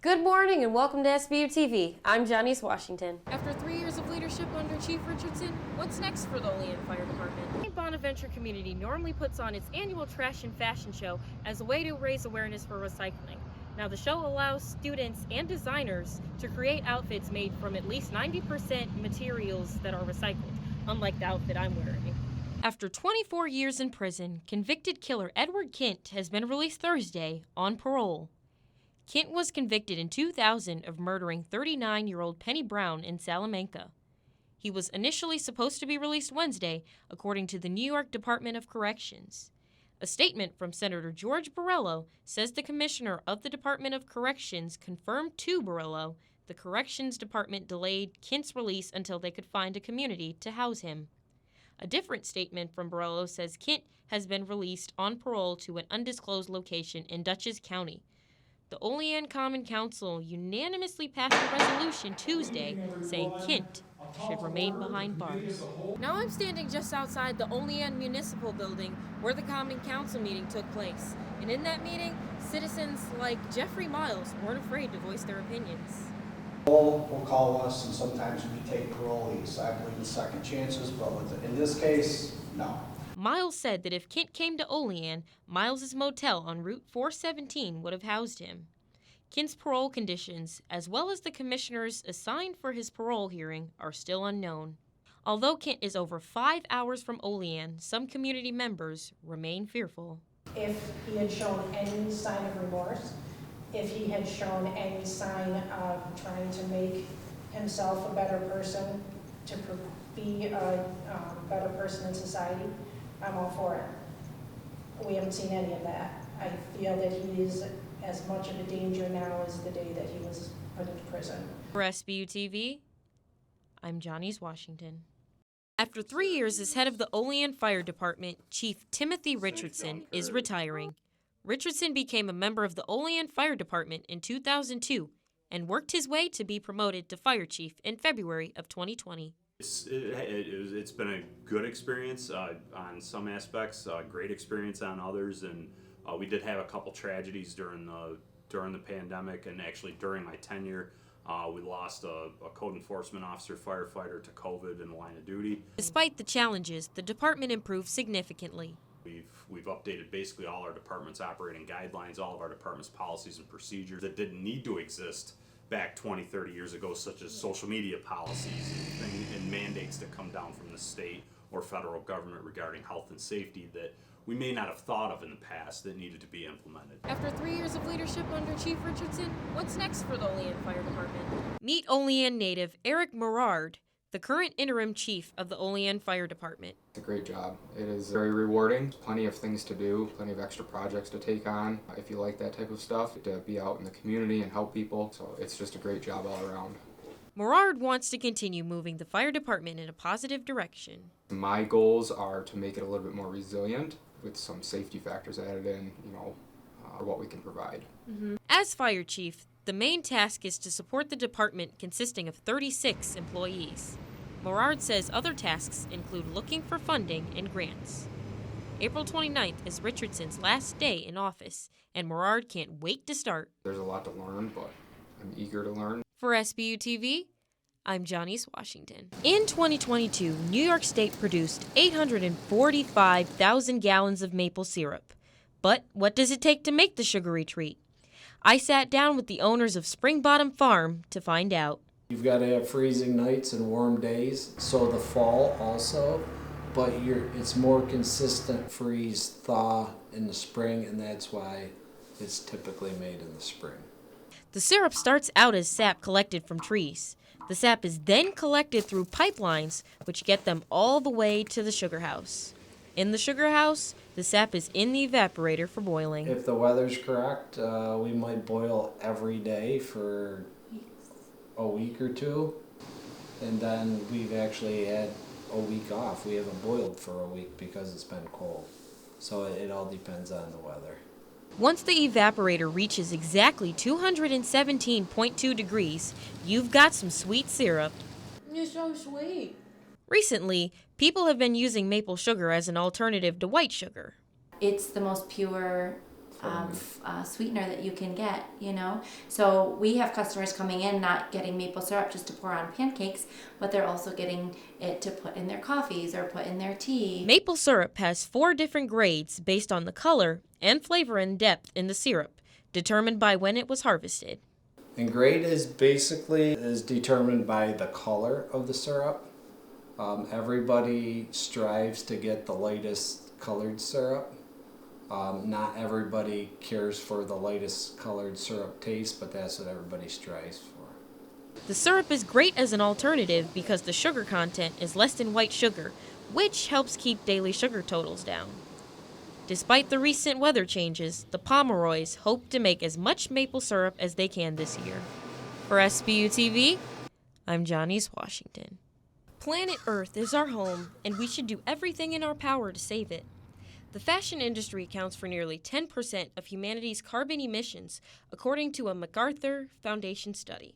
Good morning and welcome to SBU TV. I'm Jah'Neyce, Washington. After 3 years of leadership under Chief Richardson, what's next for the Olean Fire Department? St. Bonaventure community normally puts on its annual trash and fashion show as a way to raise awareness for recycling. Now the show allows students and designers to create outfits made from at least 90% materials that are recycled, unlike the outfit I'm wearing. After 24 years in prison, convicted killer Edward Kent has been released Thursday on parole. Kent was convicted in 2000 of murdering 39-year-old Penny Brown in Salamanca. He was initially supposed to be released Wednesday, according to the New York Department of Corrections. A statement from Senator George Borrello says the commissioner of the Department of Corrections confirmed to Borrello the Corrections Department delayed Kent's release until they could find a community to house him. A different statement from Borrello says Kent has been released on parole to an undisclosed location in Dutchess County. The Olean Common Council unanimously passed a resolution Tuesday saying Kent should remain behind bars. Now I'm standing just outside the Olean Municipal Building where the Common Council meeting took place. And in that meeting, citizens like Jeffrey Miles weren't afraid to voice their opinions. Parole will call us, and sometimes we take parolees. I believe in second chances, but in this case, no. Miles said that if Kent came to Olean, Miles' motel on Route 417 would have housed him. Kent's parole conditions, as well as the commissioners assigned for his parole hearing, are still unknown. Although Kent is over 5 hours from Olean, some community members remain fearful. If he had shown any sign of remorse, if he had shown any sign of trying to make himself a better person, to be a better person in society, I'm all for it. We haven't seen any of that. I feel that he is as much of a danger now as the day that he was put into prison. For SBU TV, I'm Jah'Neyce, Washington. After 3 years as head of the Olean Fire Department, Chief Timothy Richardson is retiring. Richardson became a member of the Olean Fire Department in 2002 and worked his way to be promoted to fire chief in February of 2020. It's been a good experience on some aspects, great experience on others, and we did have a couple tragedies during the pandemic, and actually during my tenure, we lost a code enforcement officer firefighter to COVID in the line of duty. Despite the challenges, the department improved significantly. We've updated basically all our department's operating guidelines, all of our department's policies and procedures that didn't need to exist back 20, 30 years ago, such as social media policies and mandates that come down from the state or federal government regarding health and safety that we may not have thought of in the past that needed to be implemented. After 3 years of leadership under Chief Richardson, what's next for the Olean Fire Department? Meet Olean native Eric Morard, the current interim chief of the Olean Fire Department. It's a great job. It is very rewarding. Plenty of things to do, plenty of extra projects to take on. If you like that type of stuff, to be out in the community and help people. So it's just a great job all around. Morard wants to continue moving the fire department in a positive direction. My goals are to make it a little bit more resilient with some safety factors added in, what we can provide. As fire chief, the main task is to support the department consisting of 36 employees. Morard says other tasks include looking for funding and grants. April 29th is Richardson's last day in office, and Morard can't wait to start. There's a lot to learn, but I'm eager to learn. For SBU TV, I'm Jah'Neyce, Washington. In 2022, New York State produced 845,000 gallons of maple syrup. But what does it take to make the sugary treat? I sat down with the owners of Spring Bottom Farm to find out. You've got to have freezing nights and warm days, so the fall also, but it's more consistent freeze thaw in the spring, and that's why it's typically made in the spring. The syrup starts out as sap collected from trees. The sap is then collected through pipelines, which get them all the way to the sugar house. In the sugar house, the sap is in the evaporator for boiling. If the weather's correct, we might boil every day for a week or two, and then we've actually had a week off. We haven't boiled for a week because it's been cold. So it all depends on the weather. Once the evaporator reaches exactly 217.2 degrees, you've got some sweet syrup. You're so sweet. Recently, people have been using maple sugar as an alternative to white sugar. It's the most pure sweetener that you can get, So we have customers coming in not getting maple syrup just to pour on pancakes, but they're also getting it to put in their coffees or put in their tea. Maple syrup has 4 different grades based on the color and flavor and depth in the syrup, determined by when it was harvested. And grade is determined by the color of the syrup. Everybody strives to get the lightest colored syrup. Not everybody cares for the lightest colored syrup taste, but that's what everybody strives for. The syrup is great as an alternative because the sugar content is less than white sugar, which helps keep daily sugar totals down. Despite the recent weather changes, the Pomeroys hope to make as much maple syrup as they can this year. For SBU TV, I'm Jah'Neyce, Washington. Planet Earth is our home, and we should do everything in our power to save it. The fashion industry accounts for nearly 10% of humanity's carbon emissions, according to a MacArthur Foundation study.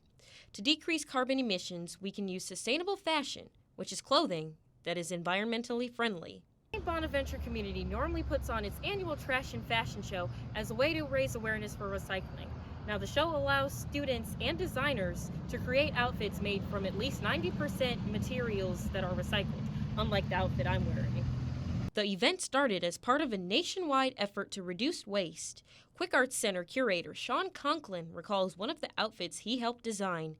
To decrease carbon emissions, we can use sustainable fashion, which is clothing that is environmentally friendly. St. Bonaventure community normally puts on its annual trash and fashion show as a way to raise awareness for recycling. Now, the show allows students and designers to create outfits made from at least 90% materials that are recycled, unlike the outfit I'm wearing. The event started as part of a nationwide effort to reduce waste. Quick Arts Center curator Sean Conklin recalls one of the outfits he helped design,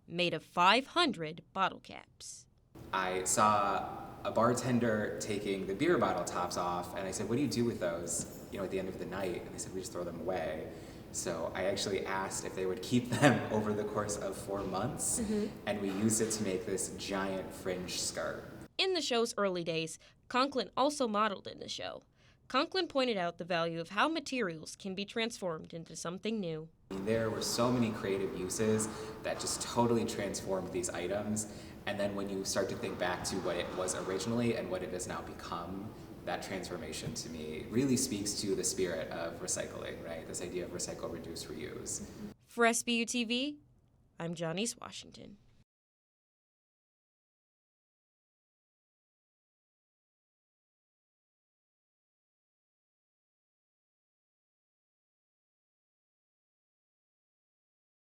made of 500 bottle caps. I saw a bartender taking the beer bottle tops off, and I said, "What do you do with those, at the end of the night?" And they said, "We just throw them away." So I actually asked if they would keep them over the course of 4 months, and we used it to make this giant fringe skirt. In the show's early days, Conklin also modeled in the show. Conklin pointed out the value of how materials can be transformed into something new. There were so many creative uses that just totally transformed these items, and then when you start to think back to what it was originally and what it has now become, that transformation to me really speaks to the spirit of recycling, right? This idea of recycle, reduce, reuse. For SBU TV, I'm Jah'Neyce, Washington.